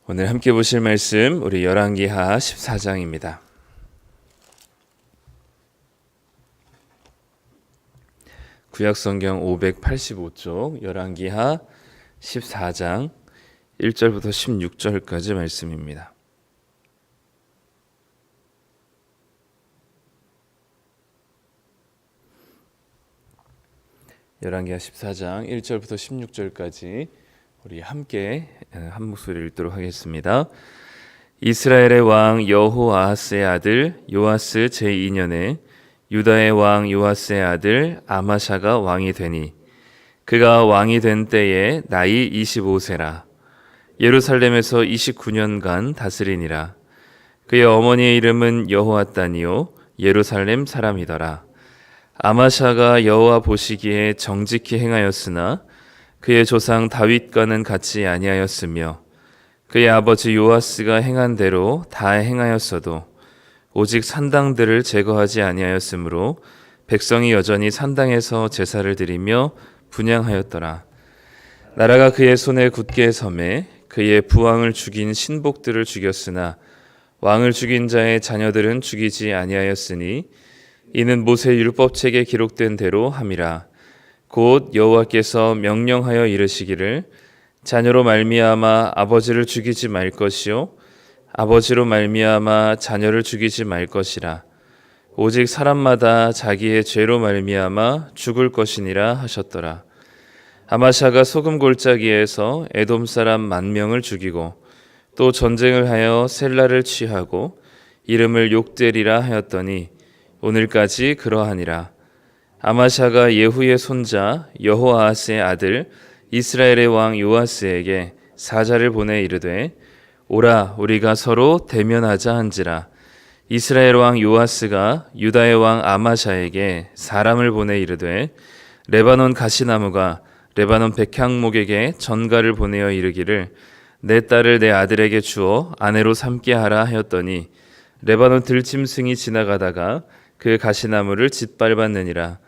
오늘 함께 보실 말씀 우리 열왕기하 14장입니다. 구약성경 585쪽 열왕기하 14장 1절부터 16절까지 말씀입니다. 열왕기하 14장 1절부터 16절까지 우리 함께 한 목소리를 읽도록 하겠습니다. 이스라엘의 왕 여호아하스의 아들 요아스 제2년에 유다의 왕 요아스의 아들 아마샤가 왕이 되니 그가 왕이 된 때에 나이 25세라. 예루살렘에서 29년간 다스리니라. 그의 어머니의 이름은 여호아단이요 예루살렘 사람이더라. 아마샤가 여호와 보시기에 정직히 행하였으나 그의 조상 다윗과는 같이 아니하였으며 그의 아버지 요아스가 행한 대로 다 행하였어도 오직 산당들을 제거하지 아니하였으므로 백성이 여전히 산당에서 제사를 드리며 분향하였더라. 나라가 그의 손에 굳게 섬에 그의 부왕을 죽인 신복들을 죽였으나 왕을 죽인 자의 자녀들은 죽이지 아니하였으니 이는 모세 율법책에 기록된 대로 함이라. 곧 여호와께서 명령하여 이르시기를 자녀로 말미암아 아버지를 죽이지 말 것이요 아버지로 말미암아 자녀를 죽이지 말 것이라. 오직 사람마다 자기의 죄로 말미암아 죽을 것이니라 하셨더라. 아마샤가 소금 골짜기에서 에돔 사람 10,000명을 죽이고 또 전쟁을 하여 셀라를 취하고 이름을 욕되리라 하였더니 오늘까지 그러하니라. 아마샤가 예후의 손자 여호아하스의 아들 이스라엘의 왕 요아스에게 사자를 보내 이르되 오라 우리가 서로 대면하자 한지라. 이스라엘 왕 요아스가 유다의 왕 아마샤에게 사람을 보내 이르되 레바논 가시나무가 레바논 백향목에게 전가를 보내어 이르기를 내 딸을 내 아들에게 주어 아내로 삼게 하라 하였더니 레바논 들짐승이 지나가다가 그 가시나무를 짓밟았느니라.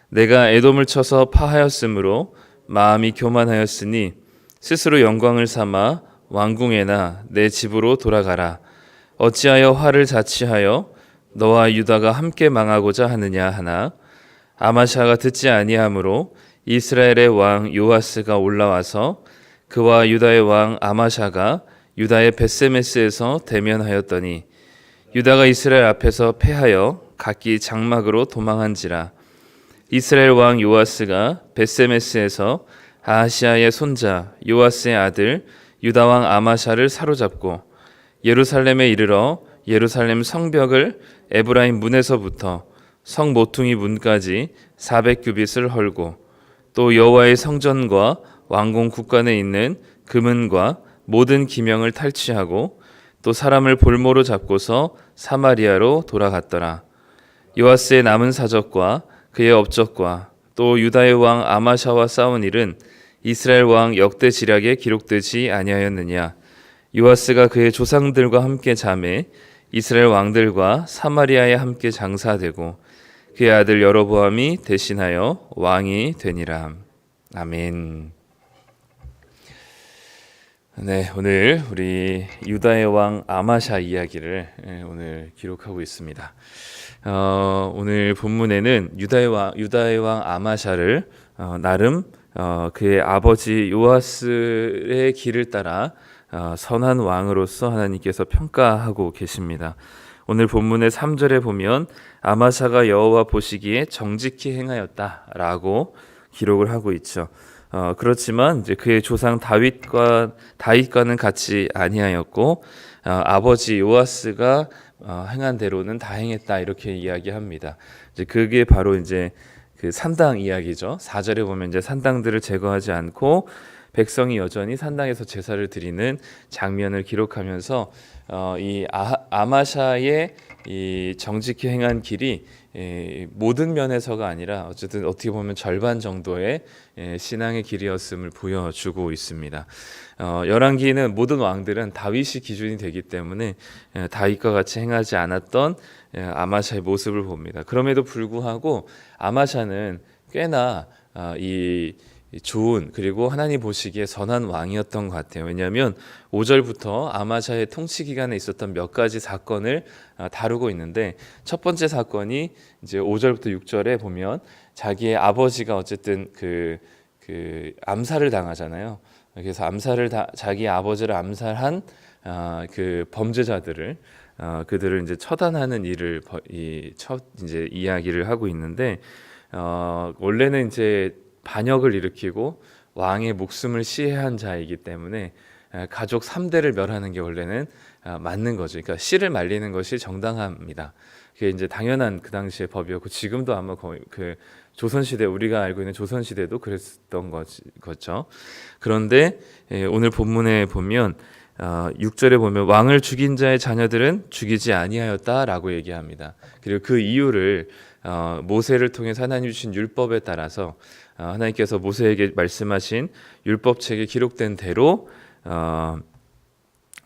내가 에돔을 쳐서 파하였으므로 마음이 교만하였으니 스스로 영광을 삼아 왕궁에나 내 집으로 돌아가라. 어찌하여 화를 자취하여 너와 유다가 함께 망하고자 하느냐 하나 아마샤가 듣지 아니하므로 이스라엘의 왕 요아스가 올라와서 그와 유다의 왕 아마샤가 유다의 벳세메스에서 대면하였더니 유다가 이스라엘 앞에서 패하여 각기 장막으로 도망한지라. 이스라엘 왕 요아스가 벳세메스에서 아하시아의 손자 요아스의 아들 유다 왕 아마샤를 사로잡고 예루살렘에 이르러 예루살렘 성벽을 에브라임 문에서부터 성 모퉁이 문까지 400규빗을 헐고 또 여호와의 성전과 왕궁 국관에 있는 금은과 모든 기명을 탈취하고 또 사람을 볼모로 잡고서 사마리아로 돌아갔더라. 요아스의 남은 사적과 그의 업적과 또 유다의 왕 아마샤와 싸운 일은 이스라엘 왕 역대 지략에 기록되지 아니하였느냐. 요아스가 그의 조상들과 함께 잠에 이스라엘 왕들과 사마리아에 함께 장사되고 그의 아들 여로보암이 대신하여 왕이 되니라. 아멘. 네, 오늘 우리 유다의 왕 아마샤 이야기를 오늘 기록하고 있습니다. 오늘 본문에는 유다의 왕 아마샤를 나름 그의 아버지 요아스의 길을 따라 선한 왕으로서 하나님께서 평가하고 계십니다. 오늘 본문의 3절에 보면 아마샤가 여호와 보시기에 정직히 행하였다라고 기록을 하고 있죠. 그렇지만 이제 그의 조상 다윗과는 같이 아니하였고 아버지 요아스가 행한 대로는 다 행했다 이렇게 이야기합니다. 이제 그게 바로 이제 그 산당 이야기죠. 4절에 보면 이제 산당들을 제거하지 않고 백성이 여전히 산당에서 제사를 드리는 장면을 기록하면서 이 아마샤의 이 정직히 행한 길이 모든 면에서가 아니라 어쨌든 어떻게 보면 절반 정도의 신앙의 길이었음을 보여주고 있습니다. 열왕기는 모든 왕들은 다윗이 기준이 되기 때문에 다윗과 같이 행하지 않았던 아마샤의 모습을 봅니다. 그럼에도 불구하고 아마샤는 꽤나 이 좋은 그리고 하나님 보시기에 선한 왕이었던 것 같아요. 왜냐하면 5절부터 아마샤의 통치 기간에 있었던 몇 가지 사건을 다루고 있는데 첫 번째 사건이 이제 5절부터 6절에 보면 자기의 아버지가 어쨌든 그 암살을 당하잖아요. 그래서 자기 아버지를 암살한 그 범죄자들을 그들을 이제 처단하는 일을 첫 이제 이야기를 하고 있는데 원래는 이제 반역을 일으키고 왕의 목숨을 시해한 자이기 때문에 가족 3대를 멸하는 게 원래는 맞는 거죠. 그러니까 씨를 말리는 것이 정당합니다. 그게 이제 당연한 그 당시의 법이었고 지금도 아마 거의 그 조선시대 우리가 알고 있는 조선시대도 그랬던 거죠. 그런데 오늘 본문에 보면 6절에 보면 왕을 죽인 자의 자녀들은 죽이지 아니하였다라고 얘기합니다. 그리고 그 이유를 모세를 통해서 하나님 주신 율법에 따라서 하나님께서 모세에게 말씀하신 율법책에 기록된 대로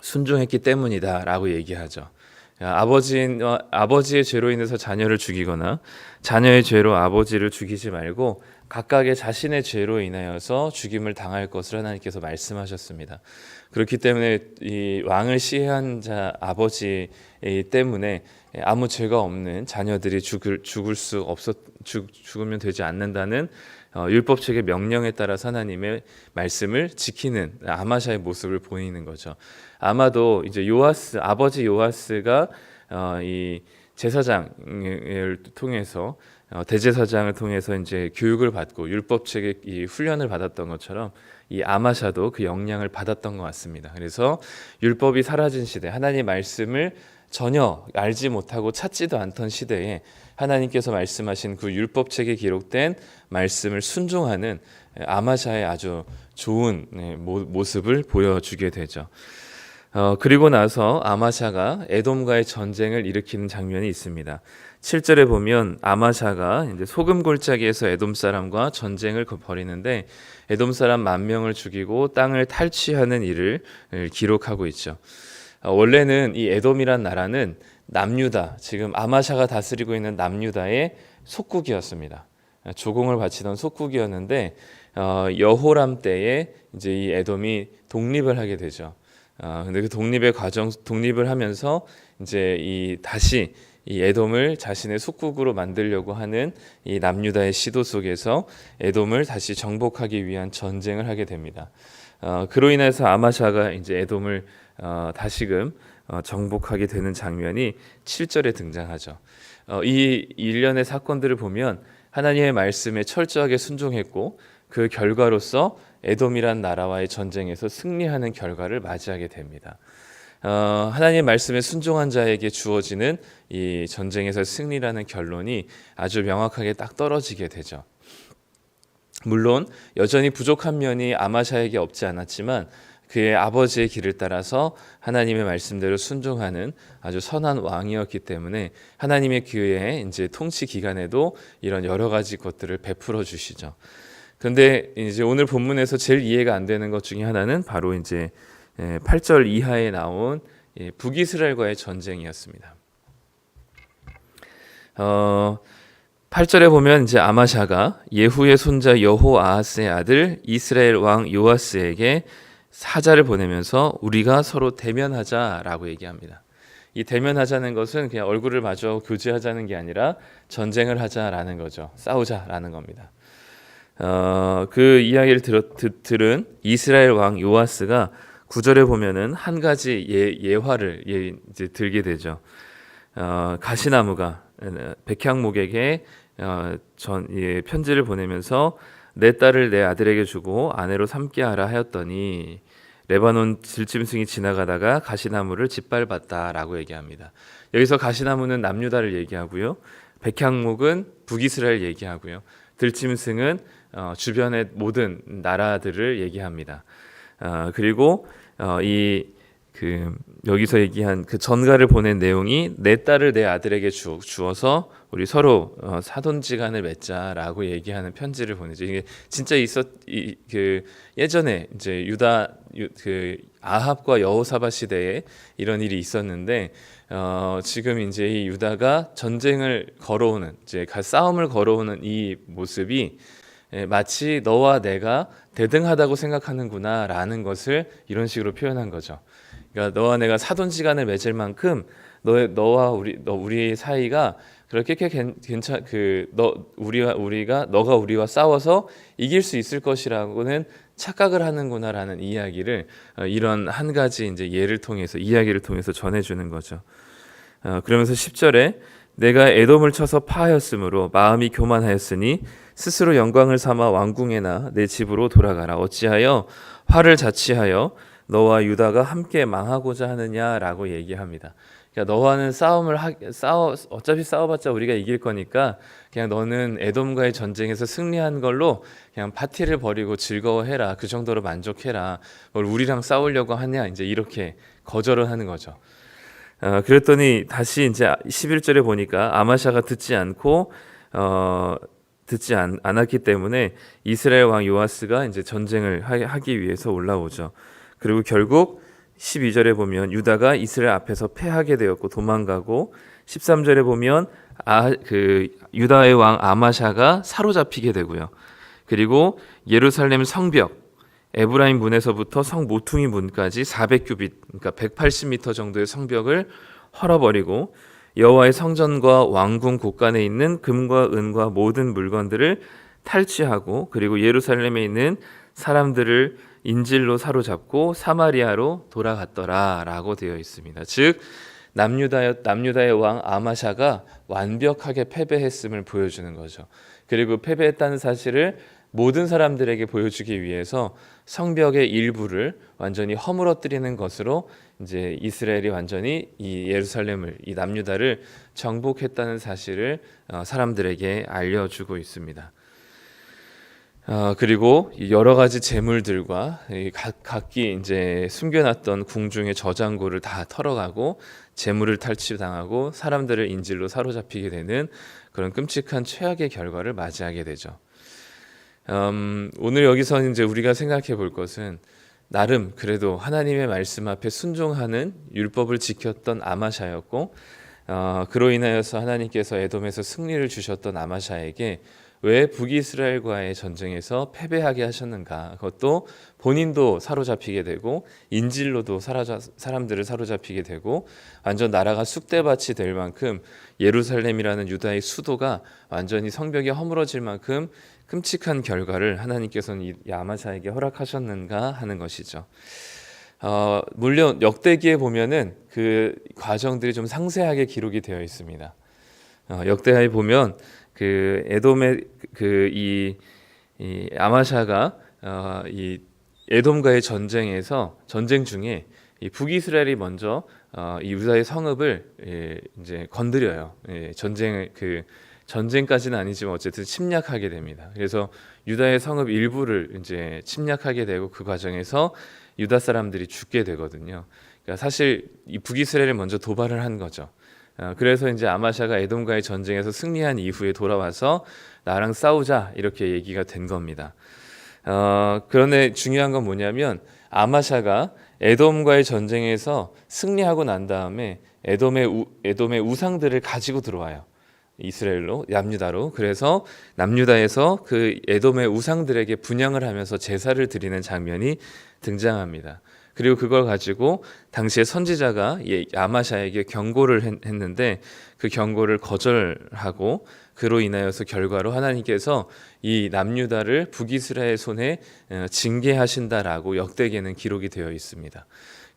순종했기 때문이다라고 얘기하죠. 아버지의 죄로 인해서 자녀를 죽이거나 자녀의 죄로 아버지를 죽이지 말고 각각의 자신의 죄로 인하여서 죽임을 당할 것을 하나님께서 말씀하셨습니다. 그렇기 때문에 이 왕을 시해한 자 아버지 때문에 아무 죄가 없는 자녀들이 죽으면 되지 않는다는 율법책의 명령에 따라서 하나님의 말씀을 지키는 아마샤의 모습을 보이는 거죠. 아마도 이제 아버지 요아스가 이 제사장을 통해서 대제사장을 통해서 이제 교육을 받고 율법책의 이 훈련을 받았던 것처럼 이 아마샤도 그 영향을 받았던 것 같습니다. 그래서 율법이 사라진 시대, 하나님 말씀을 전혀 알지 못하고 찾지도 않던 시대에 하나님께서 말씀하신 그 율법책에 기록된 말씀을 순종하는 아마샤의 아주 좋은 모습을 보여주게 되죠. 그리고 나서 아마샤가 에돔과의 전쟁을 일으키는 장면이 있습니다. 7절에 보면 아마샤가 이제 소금 골짜기에서 에돔 사람과 전쟁을 벌이는데 에돔 사람 10,000명을 죽이고 땅을 탈취하는 일을 기록하고 있죠. 원래는 이 에돔이란 나라는 남유다, 지금 아마샤가 다스리고 있는 남유다의 속국이었습니다. 조공을 바치던 속국이었는데 여호람 때에 이제 이 에돔이 독립을 하게 되죠. 근데 그 독립을 하면서 이제 다시 이 에돔을 자신의 속국으로 만들려고 하는 이 남유다의 시도 속에서 에돔을 다시 정복하기 위한 전쟁을 하게 됩니다. 그로 인해서 아마샤가 이제 에돔을 다시금 정복하게 되는 장면이 7절에 등장하죠. 이 일련의 사건들을 보면 하나님의 말씀에 철저하게 순종했고 그 결과로서 에돔이란 나라와의 전쟁에서 승리하는 결과를 맞이하게 됩니다. 하나님의 말씀에 순종한 자에게 주어지는 이 전쟁에서 승리라는 결론이 아주 명확하게 딱 떨어지게 되죠. 물론 여전히 부족한 면이 아마샤에게 없지 않았지만 그의 아버지의 길을 따라서 하나님의 말씀대로 순종하는 아주 선한 왕이었기 때문에 하나님의 교회의 이제 통치 기간에도 이런 여러 가지 것들을 베풀어 주시죠. 그런데 이제 오늘 본문에서 제일 이해가 안 되는 것 중에 하나는 바로 이제 8절 이하에 나온 북이스라엘과의 전쟁이었습니다. 8절에 보면 이제 아마샤가 예후의 손자 여호아하스의 아들 이스라엘 왕 요아스에게 사자를 보내면서 우리가 서로 대면하자라고 얘기합니다. 이 대면하자는 것은 그냥 얼굴을 마주 교제하자는 게 아니라 전쟁을 하자라는 거죠. 싸우자라는 겁니다. 그 이야기를 들은 이스라엘 왕 요아스가 9절에 보면은 한 가지 예화를 이제 들게 되죠. 가시나무가 백향목에게 편지를 보내면서 내 딸을 내 아들에게 주고 아내로 삼게 하라 하였더니 레바논 들짐승이 지나가다가 가시나무를 짓밟았다라고 얘기합니다. 여기서 가시나무는 남유다를 얘기하고요. 백향목은 북이스라엘 얘기하고요. 들짐승은 주변의 모든 나라들을 얘기합니다. 그리고 여기서 얘기한 그 전가를 보낸 내용이 내 딸을 내 아들에게 주어서 우리 서로 사돈지간을 맺자라고 얘기하는 편지를 보내죠. 이게 진짜 예전에 이제 아합과 여호사밧 시대에 이런 일이 있었는데 지금 이제 이 유다가 전쟁을 걸어오는 이제 싸움을 걸어오는 이 모습이 마치 너와 내가 대등하다고 생각하는구나라는 것을 이런 식으로 표현한 거죠. 그러니까 너와 내가 사돈지간을 맺을 만큼 너와 우리 사이가 그렇게 괜찮 너가 우리와 싸워서 이길 수 있을 것이라고는 착각을 하는구나라는 이야기를 이런 한 가지 이제 예를 통해서 이야기를 통해서 전해주는 거죠. 그러면서 10절에 내가 에돔을 쳐서 파하였으므로 마음이 교만하였으니 스스로 영광을 삼아 왕궁에나 내 집으로 돌아가라. 어찌하여 화를 자취하여 너와 유다가 함께 망하고자 하느냐라고 얘기합니다. 그러니까 너와는 어차피 싸워봤자 우리가 이길 거니까 그냥 너는 에돔과의 전쟁에서 승리한 걸로 그냥 파티를 벌이고 즐거워해라. 그 정도로 만족해라. 뭘 우리랑 싸우려고 하냐? 이제 이렇게 거절을 하는 거죠. 그랬더니 다시 이제 11절에 보니까 아마샤가 듣지 않았기 때문에 이스라엘 왕 요아스가 이제 전쟁을 하기 위해서 올라오죠. 그리고 결국 12절에 보면 유다가 이스라엘 앞에서 패하게 되었고 도망가고 13절에 보면 유다의 왕 아마샤가 사로잡히게 되고요. 그리고 예루살렘 성벽 에브라임 문에서부터 성 모퉁이 문까지 400규빗 그러니까 180m 정도의 성벽을 헐어버리고 여호와의 성전과 왕궁 곳간에 있는 금과 은과 모든 물건들을 탈취하고 그리고 예루살렘에 있는 사람들을 인질로 사로잡고 사마리아로 돌아갔더라라고 되어 있습니다. 즉 남유다의 왕 아마샤가 완벽하게 패배했음을 보여주는 거죠. 그리고 패배했다는 사실을 모든 사람들에게 보여주기 위해서 성벽의 일부를 완전히 허물어뜨리는 것으로 이제 이스라엘이 완전히 이 예루살렘을 이 남유다를 정복했다는 사실을 사람들에게 알려주고 있습니다. 그리고 여러 가지 재물들과 각기 이제 숨겨놨던 궁중의 저장고를 다 털어가고 재물을 탈취당하고 사람들을 인질로 사로잡히게 되는 그런 끔찍한 최악의 결과를 맞이하게 되죠. 오늘 여기서 이제 우리가 생각해 볼 것은 나름 그래도 하나님의 말씀 앞에 순종하는 율법을 지켰던 아마샤였고 그로 인하여서 하나님께서 에돔에서 승리를 주셨던 아마샤에게 왜 북이스라엘과의 전쟁에서 패배하게 하셨는가? 그것도 본인도 사로잡히게 되고 인질로도 사람들을 사로잡히게 되고 완전 나라가 쑥대밭이 될 만큼 예루살렘이라는 유다의 수도가 완전히 성벽이 허물어질 만큼 끔찍한 결과를 하나님께서는 이 아마샤에게 허락하셨는가 하는 것이죠. 물론 역대기에 보면은 그 과정들이 좀 상세하게 기록이 되어 있습니다. 역대기에 보면 그 에돔의 이 아마샤가 이 에돔과의 전쟁 중에 이 북이스라엘이 먼저 이 유다의 성읍을 이제 건드려요. 전쟁까지는 아니지만 어쨌든 침략하게 됩니다. 그래서 유다의 성읍 일부를 이제 침략하게 되고 그 과정에서 유다 사람들이 죽게 되거든요. 그러니까 사실 이 북이스라엘을 먼저 도발을 한 거죠. 그래서 이제 아마샤가 에돔과의 전쟁에서 승리한 이후에 돌아와서 나랑 싸우자 이렇게 얘기가 된 겁니다. 그런데 중요한 건 뭐냐면 아마샤가 에돔과의 전쟁에서 승리하고 난 다음에 에돔의 우상들을 가지고 들어와요. 이스라엘로 남유다로. 그래서 남유다에서 그 에돔의 우상들에게 분향을 하면서 제사를 드리는 장면이 등장합니다. 그리고 그걸 가지고 당시에 선지자가 아마샤에게 경고를 했는데 그 경고를 거절하고 그로 인하여서 결과로 하나님께서 이 남유다를 북이스라엘 손에 징계하신다라고 역대기에는 기록이 되어 있습니다.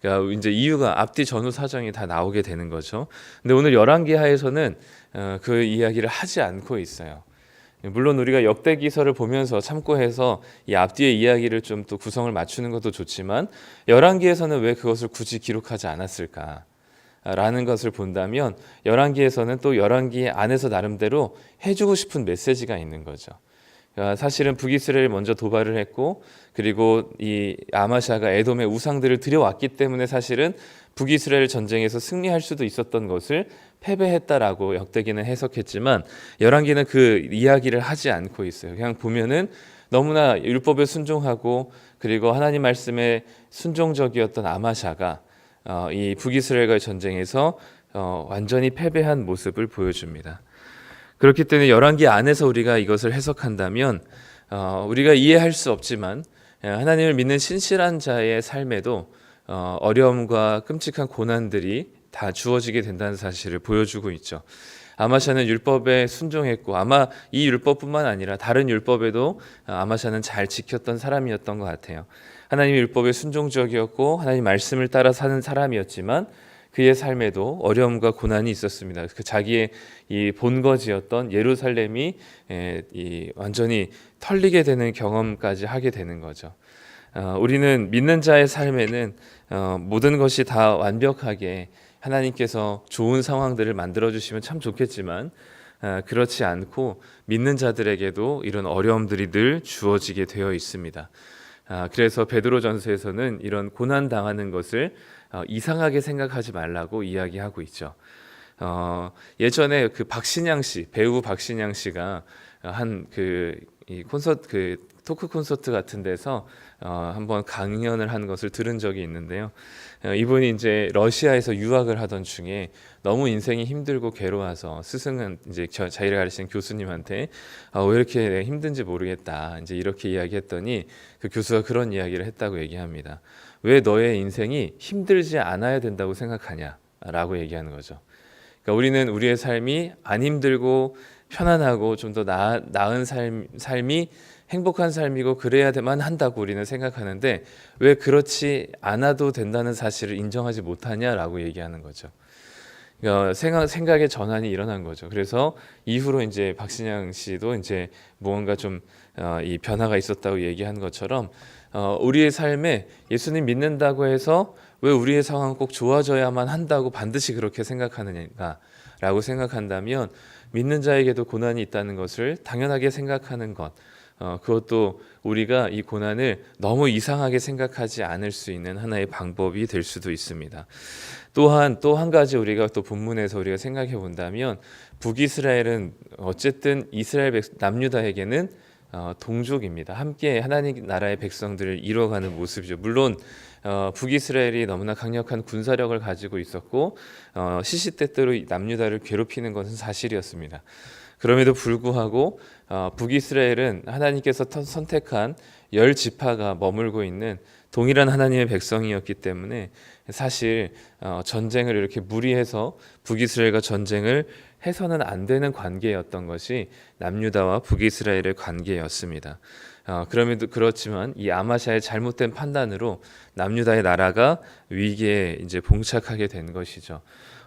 그러니까 이제 이유가 앞뒤 전후 사정이 다 나오게 되는 거죠. 근데 오늘 열왕기하에서는 그 이야기를 하지 않고 있어요. 물론 우리가 역대기서를 보면서 참고해서 이 앞뒤의 이야기를 좀 또 구성을 맞추는 것도 좋지만 열왕기에서는 왜 그것을 굳이 기록하지 않았을까? 라는 것을 본다면 열왕기에서는 또 열왕기 안에서 나름대로 해주고 싶은 메시지가 있는 거죠. 사실은 북이스라엘이 먼저 도발을 했고 그리고 이 아마샤가 에돔의 우상들을 들여왔기 때문에 사실은 북이스라엘 전쟁에서 승리할 수도 있었던 것을 패배했다라고 역대기는 해석했지만 열왕기는 그 이야기를 하지 않고 있어요. 그냥 보면은 너무나 율법에 순종하고 그리고 하나님 말씀에 순종적이었던 아마샤가 이 북이스라엘과의 전쟁에서 완전히 패배한 모습을 보여줍니다. 그렇기 때문에 열왕기 안에서 우리가 이것을 해석한다면 우리가 이해할 수 없지만 하나님을 믿는 신실한 자의 삶에도 어려움과 끔찍한 고난들이 다 주어지게 된다는 사실을 보여주고 있죠. 아마샤는 율법에 순종했고 아마 이 율법뿐만 아니라 다른 율법에도 아마샤는 잘 지켰던 사람이었던 것 같아요. 하나님의 율법에 순종적이었고 하나님 말씀을 따라 사는 사람이었지만 그의 삶에도 어려움과 고난이 있었습니다. 그 자기의 이 본거지였던 예루살렘이 완전히 털리게 되는 경험까지 하게 되는 거죠. 우리는 믿는 자의 삶에는 모든 것이 다 완벽하게 하나님께서 좋은 상황들을 만들어 주시면 참 좋겠지만 그렇지 않고 믿는 자들에게도 이런 어려움들이 늘 주어지게 되어 있습니다. 그래서 베드로전서에서는 이런 고난 당하는 것을 이상하게 생각하지 말라고 이야기하고 있죠. 예전에 그 박신양 씨, 배우 박신양 씨가 한 이 콘서트 토크 콘서트 같은 데서 한번 강연을 한 것을 들은 적이 있는데요. 이분이 이제 러시아에서 유학을 하던 중에 너무 인생이 힘들고 괴로워서 스승은 이제 자기를 가르치는 교수님한테 왜 이렇게 힘든지 모르겠다 이제 이렇게 이야기했더니 그 교수가 그런 이야기를 했다고 얘기합니다. 왜 너의 인생이 힘들지 않아야 된다고 생각하냐라고 얘기하는 거죠. 그러니까 우리는 우리의 삶이 안 힘들고 편안하고 좀 더 나은 삶이 행복한 삶이고 그래야만 한다고 우리는 생각하는데 왜 그렇지 않아도 된다는 사실을 인정하지 못하냐라고 얘기하는 거죠. 그러니까 생각의 전환이 일어난 거죠. 그래서 이후로 이제 박신양 씨도 이제 무언가 좀 이 변화가 있었다고 얘기한 것처럼 우리의 삶에 예수님 믿는다고 해서 왜 우리의 상황 꼭 좋아져야만 한다고 반드시 그렇게 생각하느냐라고 생각한다면 믿는 자에게도 고난이 있다는 것을 당연하게 생각하는 것, 그것도 우리가 이 고난을 너무 이상하게 생각하지 않을 수 있는 하나의 방법이 될 수도 있습니다. 또한 또 한 가지 우리가 또 본문에서 우리가 생각해 본다면 북이스라엘은 어쨌든 이스라엘 남유다에게는 동족입니다. 함께 하나님 나라의 백성들을 이뤄가는 모습이죠. 물론 북이스라엘이 너무나 강력한 군사력을 가지고 있었고 시시때때로 남유다를 괴롭히는 것은 사실이었습니다. 그럼에도 불구하고 북이스라엘은 하나님께서 선택한 10지파가 머물고 있는 동일한 하나님의 백성이었기 때문에 사실 전쟁을 이렇게 무리해서 북이스라엘과 전쟁을 해서는 안 되는 관계였던 것이 남유다와 북이스라엘의 관계였습니다. 그럼에도 그렇지만 이 아마샤의 잘못된 판단으로 남유다의 나라가 위기에 이제 봉착하게 된 것이죠.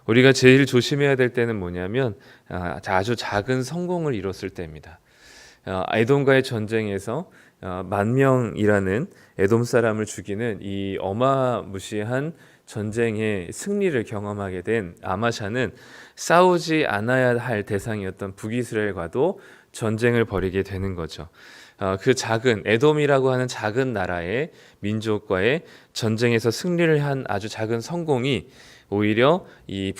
우리가 제일 조심해야 될 때는 뭐냐면 아주 작은 성공을 이뤘을 때입니다. 에돔과의 전쟁에서 10,000명이라는 에돔 사람을 죽이는 이 어마무시한 전쟁의 승리를 경험하게 된 아마샤는 싸우지 않아야 할 대상이었던 북이스라엘과도 전쟁을 벌이게 되는 거죠. 그 작은 에돔이라고 하는 작은 나라의 민족과의 전쟁에서 승리를 한 아주 작은 성공이 오히려 이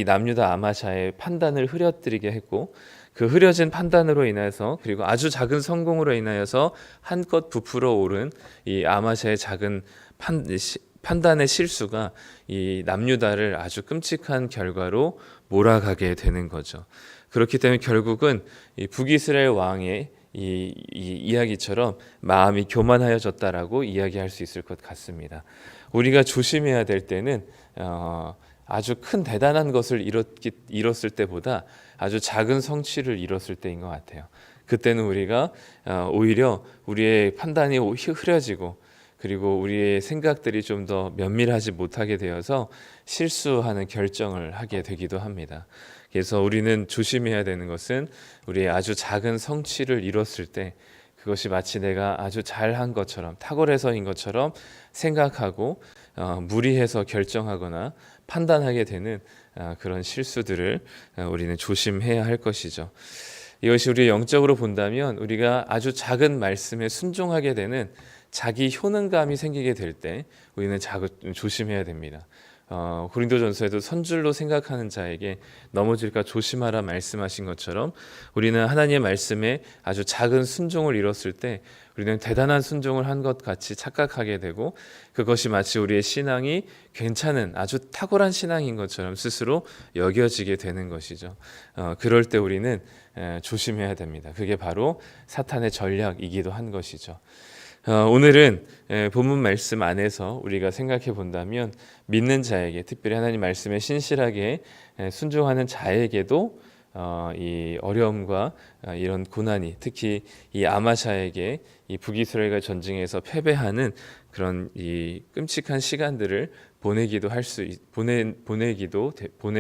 남유다 아마샤의 판단을 흐려뜨리게 했고 그 흐려진 판단으로 인해서 그리고 아주 작은 성공으로 인하여서 한껏 부풀어 오른 이 아마샤의 작은 판단의 실수가 이 남유다를 아주 끔찍한 결과로 몰아가게 되는 거죠. 그렇기 때문에 결국은 이 북이스라엘 왕의 이 이야기처럼 마음이 교만하여졌다라고 이야기할 수 있을 것 같습니다. 우리가 조심해야 될 때는 아주 큰 대단한 것을 이뤘을 때보다 아주 작은 성취를 이뤘을 때인 것 같아요. 그때는 우리가 오히려 우리의 판단이 흐려지고 그리고 우리의 생각들이 좀 더 면밀하지 못하게 되어서 실수하는 결정을 하게 되기도 합니다. 그래서 우리는 조심해야 되는 것은 우리의 아주 작은 성취를 이뤘을 때 그것이 마치 내가 아주 잘한 것처럼 탁월해서인 것처럼 생각하고 무리해서 결정하거나 판단하게 되는 그런 실수들을 우리는 조심해야 할 것이죠. 이것이 우리 영적으로 본다면 우리가 아주 작은 말씀에 순종하게 되는 자기 효능감이 생기게 될 때 우리는 조심해야 됩니다. 고린도전서에도 선줄로 생각하는 자에게 넘어질까 조심하라 말씀하신 것처럼 우리는 하나님의 말씀에 아주 작은 순종을 이뤘을 때 우리는 대단한 순종을 한 것 같이 착각하게 되고 그것이 마치 우리의 신앙이 괜찮은 아주 탁월한 신앙인 것처럼 스스로 여겨지게 되는 것이죠. 그럴 때 우리는 조심해야 됩니다. 그게 바로 사탄의 전략이기도 한 것이죠. 오늘은 본문 말씀 안에서 우리가 생각해 본다면 믿는 자에게, 특별히 하나님 말씀에 신실하게 순종하는 자에게도 이 어려움과 이런 고난이, 특히 이 아마샤에게 이 북이스라엘과 전쟁에서 패배하는 그런 이 끔찍한 시간들을 보낼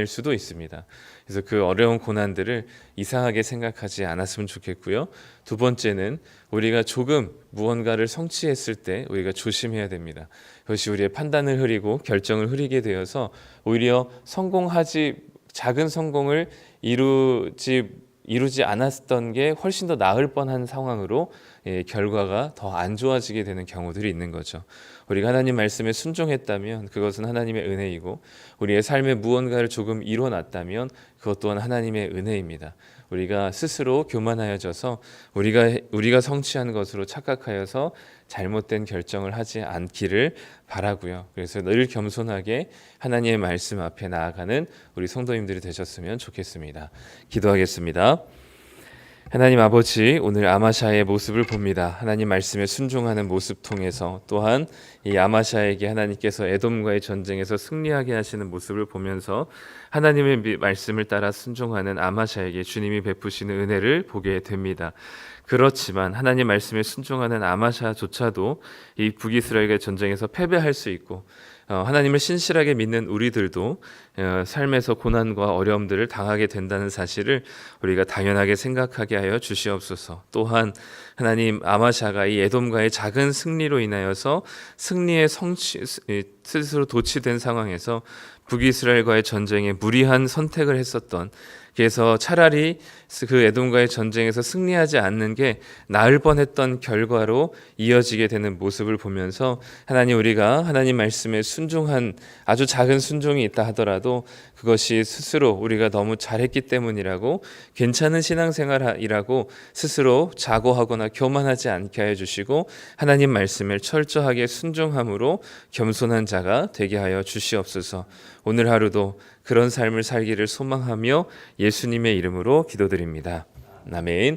수도 있습니다. 그래서 그 어려운 고난들을 이상하게 생각하지 않았으면 좋겠고요. 두 번째는 우리가 조금 무언가를 성취했을 때 우리가 조심해야 됩니다. 그것이 우리의 판단을 흐리고 결정을 흐리게 되어서 오히려 작은 성공을 이루지 않았던 게 훨씬 더 나을 뻔한 상황으로 결과가 더 안 좋아지게 되는 경우들이 있는 거죠. 우리가 하나님 말씀에 순종했다면 그것은 하나님의 은혜이고 우리의 삶에 무언가를 조금 이뤄놨다면 그것 또한 하나님의 은혜입니다. 우리가 스스로 교만하여져서 우리가 성취한 것으로 착각하여서 잘못된 결정을 하지 않기를 바라고요. 그래서 늘 겸손하게 하나님의 말씀 앞에 나아가는 우리 성도님들이 되셨으면 좋겠습니다. 기도하겠습니다. 하나님 아버지, 오늘 아마샤의 모습을 봅니다. 하나님 말씀에 순종하는 모습 통해서 또한 이 아마샤에게 하나님께서 에돔과의 전쟁에서 승리하게 하시는 모습을 보면서 하나님의 말씀을 따라 순종하는 아마샤에게 주님이 베푸시는 은혜를 보게 됩니다. 그렇지만 하나님 말씀에 순종하는 아마샤조차도 이 북이스라엘과의 전쟁에서 패배할 수 있고 하나님을 신실하게 믿는 우리들도 삶에서 고난과 어려움들을 당하게 된다는 사실을 우리가 당연하게 생각하게 하여 주시옵소서. 또한 하나님 아마샤가 이 에돔과의 작은 승리로 인하여서 승리의 스스로 도취된 상황에서 북이스라엘과의 전쟁에 무리한 선택을 했었던, 그래서 차라리 그 에돔과의 전쟁에서 승리하지 않는 게 나을 뻔했던 결과로 이어지게 되는 모습을 보면서 하나님, 우리가 하나님 말씀에 순종한 아주 작은 순종이 있다 하더라도 그것이 스스로 우리가 너무 잘했기 때문이라고, 괜찮은 신앙생활이라고 스스로 자고하거나 교만하지 않게 하여 주시고 하나님 말씀을 철저하게 순종함으로 겸손한 자가 되게 하여 주시옵소서. 오늘 하루도 그런 삶을 살기를 소망하며 예수님의 이름으로 기도드립니다. 아멘.